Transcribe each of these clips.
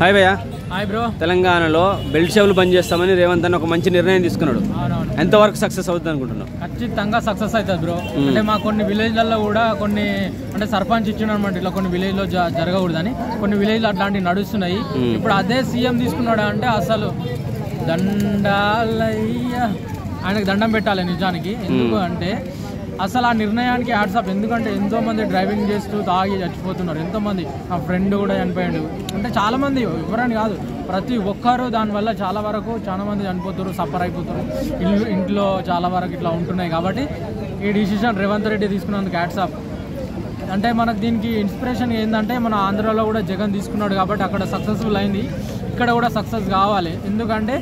Hi భయ్యా. Hi bro. తెలంగాణలో belt షాపులు బంద్ చేస్తామని రేవంత్ అన్న ఒక మంచి నిర్ణయం తీసుకున్నాడు. ఎంతవరకు సక్సెస్ అవుతుంది అనుకుంటున్నావు? ఖచ్చితంగా సక్సెస్ అవుతుంది బ్రో. అంటే మా కొన్ని విలేజ్లలో కూడా కొన్ని అంటే సర్పంచ్ ఇచ్చిన అనమాట, ఇట్లా కొన్ని విలేజ్లో జరగకూడదని కొన్ని విలేజ్లో అట్లాంటివి నడుస్తున్నాయి. ఇప్పుడు అదే సీఎం తీసుకున్నాడు అంటే అసలు దండాలయ్య, ఆయనకు దండం పెట్టాలి నిజానికి. ఎందుకు అంటే అసలు ఆ నిర్ణయానికి హ్యాట్సాప్. ఎందుకంటే ఎంతోమంది డ్రైవింగ్ చేస్తూ తాగి చచ్చిపోతున్నారు, ఎంతోమంది. నా ఫ్రెండ్ కూడా చనిపోయాడు. అంటే చాలామంది, ఎవరని కాదు, ప్రతి ఒక్కరు దానివల్ల చాలా మంది చనిపోతారు, సఫర్ అయిపోతారు. ఇంట్లో చాలా వరకు ఇట్లా ఉంటున్నాయి. కాబట్టి ఈ డిసిషన్ రేవంత్ రెడ్డి తీసుకున్నందుకు హ్యాట్సాప్. అంటే మనకు దీనికి ఇన్స్పిరేషన్ ఏంటంటే మన ఆంధ్రాలో కూడా జగన్ తీసుకున్నాడు కాబట్టి అక్కడ సక్సెస్ఫుల్ అయింది, ఇక్కడ కూడా సక్సెస్ కావాలి. ఎందుకంటే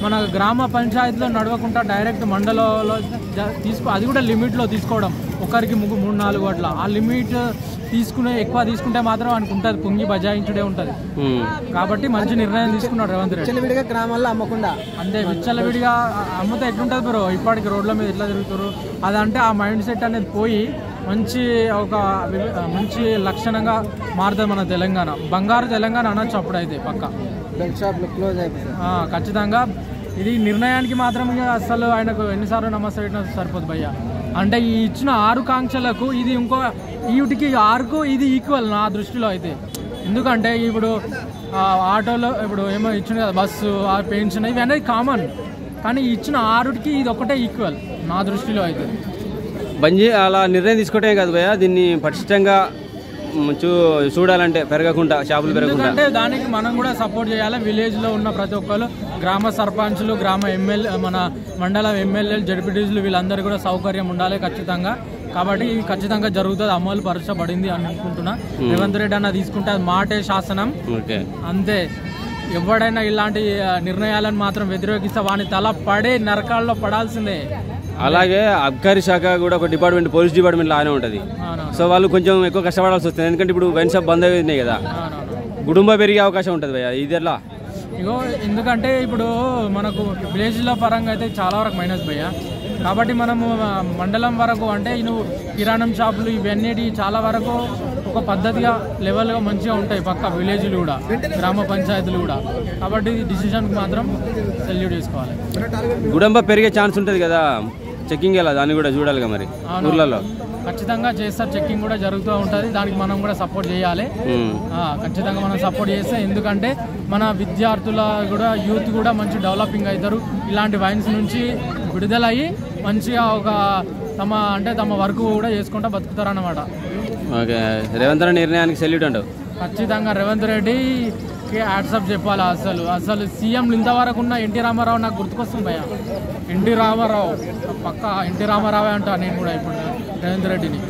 మన గ్రామ పంచాయతీలో నడవకుండా డైరెక్ట్ మండలంలో అది కూడా లిమిట్లో తీసుకోవడం, ఒకరికి 3-4 అట్లా. ఆ లిమిట్ ఎక్కువ తీసుకుంటే మాత్రం ఆయనకు ఉంటుంది, పొంగి బజాయించుడే ఉంటుంది. కాబట్టి మంచి నిర్ణయం తీసుకున్నాడు రేవంత్ రెడ్డి. విచ్చలవిడిగా గ్రామాల్లో అమ్మకుండా, అంతే విచ్చలవిడిగా అమ్ముతే ఎట్లుంటుంది బ్రో? ఇప్పటికి రోడ్ల మీద ఎట్లా తిరుగుతారు, అదంటే ఆ మైండ్ సెట్ అనేది పోయి మంచి లక్షణంగా మారుతుంది మన తెలంగాణ. బంగారు తెలంగాణ అనొచ్చు అప్పుడైతే పక్క. బెల్ట్ షాప్లు క్లోజ్ అయిపోతాయి ఖచ్చితంగా. ఇది నిర్ణయానికి మాత్రం అసలు ఆయనకు ఎన్నిసార్లు నమస్తే పెట్టినా సరిపోదు భయ్య. అంటే ఈ ఇచ్చిన 6 కాంక్షలకు ఇది వీటికి 6కు ఇది ఈక్వల్ నా దృష్టిలో అయితే. ఎందుకంటే ఇప్పుడు ఆటోలో ఇప్పుడు ఏమో ఇచ్చిన కదా, బస్సు, పెన్షన్, ఇవి అనేది కామన్. కానీ ఇచ్చిన 6కి ఇది ఒకటే ఈక్వల్ నా దృష్టిలో అయితే. బంద్ అలా నిర్ణయం తీసుకోవటమే కాదు భయ్యా, దీన్ని పటిష్టంగా చూడాలంటే పెరగకుండా, షాపులు పెరగకుండా. ఎందుకంటే దానికి మనం కూడా సపోర్ట్ చేయాలి. విలేజ్లో ఉన్న ప్రతి ఒక్కరు, గ్రామ సర్పంచ్లు, గ్రామ ఎమ్మెల్యే, మన మండల ఎమ్మెల్యేలు, జడ్పీటీసీలు, వీళ్ళందరూ కూడా సౌకర్యం ఉండాలి ఖచ్చితంగా. కాబట్టి ఇది ఖచ్చితంగా జరుగుతుంది, అమలు పరచబడింది అని అనుకుంటున్నా. రేవంత్ రెడ్డి అన్న తీసుకుంటే అది మాటే శాసనం, అంతే. ఎవడైనా ఇలాంటి నిర్ణయాలను మాత్రం వ్యతిరేకిస్తే వాని తల పడే నరకాల్లో పడాల్సిందే. అలాగే అబ్కారీ శాఖ కూడా ఒక డిపార్ట్మెంట్, పోలీస్ డిపార్ట్మెంట్ లానే ఉంటుంది. సో వాళ్ళు కొంచెం ఎక్కువ కష్టపడాల్సి వస్తుంది. ఎందుకంటే ఇప్పుడు వైన్ షాప్ బంద్ అయినాయి కదా, కుటుంబం పెరిగే అవకాశం ఉంటుంది భయ్యా. ఇది ఎట్లా? ఎందుకంటే ఇప్పుడు మనకు విలేజ్ల పరంగా అయితే చాలా వరకు మైనస్ భయ్యా. కాబట్టి మనము మండలం వరకు అంటే నువ్వు కిరాణం షాపులు ఇవన్నీ చాలా వరకు ఒక పద్ధతిగా లెవెల్గా మంచిగా ఉంటాయి పక్క విలేజ్లు కూడా, గ్రామ పంచాయతీలు కూడా. కాబట్టి డిసిషన్కి మాత్రం సెల్యూట్ చేసుకోవాలి. కుటుంబం పెరిగే ఛాన్స్ ఉంటుంది కదా, చెక్కింగ్ ఎలా దాన్ని కూడా చూడాలిగా మరి ఊర్లలో. ఖచ్చితంగా చేస్తారు, చెక్కింగ్ కూడా జరుగుతూ ఉంటుంది. దానికి మనం కూడా సపోర్ట్ చేయాలి. ఖచ్చితంగా మనం సపోర్ట్ చేస్తే, ఎందుకంటే మన విద్యార్థుల కూడా, యూత్ కూడా మంచి డెవలపింగ్ అవుతారు. ఇలాంటి వైన్స్ నుంచి విడుదలయ్యి మంచిగా తమ వర్క్ కూడా చేసుకుంటూ బతుకుతారు అన్నమాట. ఓకే, రేవంత్ రెడ్డి నిర్ణయానికి సెల్యూట్ అంటావు? ఖచ్చితంగా రేవంత్ రెడ్డికి హ్యాట్సాప్ చెప్పాలి. అసలు సీఎంలు ఇంతవరకు ఉన్న ఎన్టీ రామారావు నాకు గుర్తుకొస్తుంది భయ్య. ఎన్టీ రామారావు పక్క ఎన్టీ రామారావే అంటా నేను కూడా ఇప్పుడు రేవంత్ రెడ్డిని.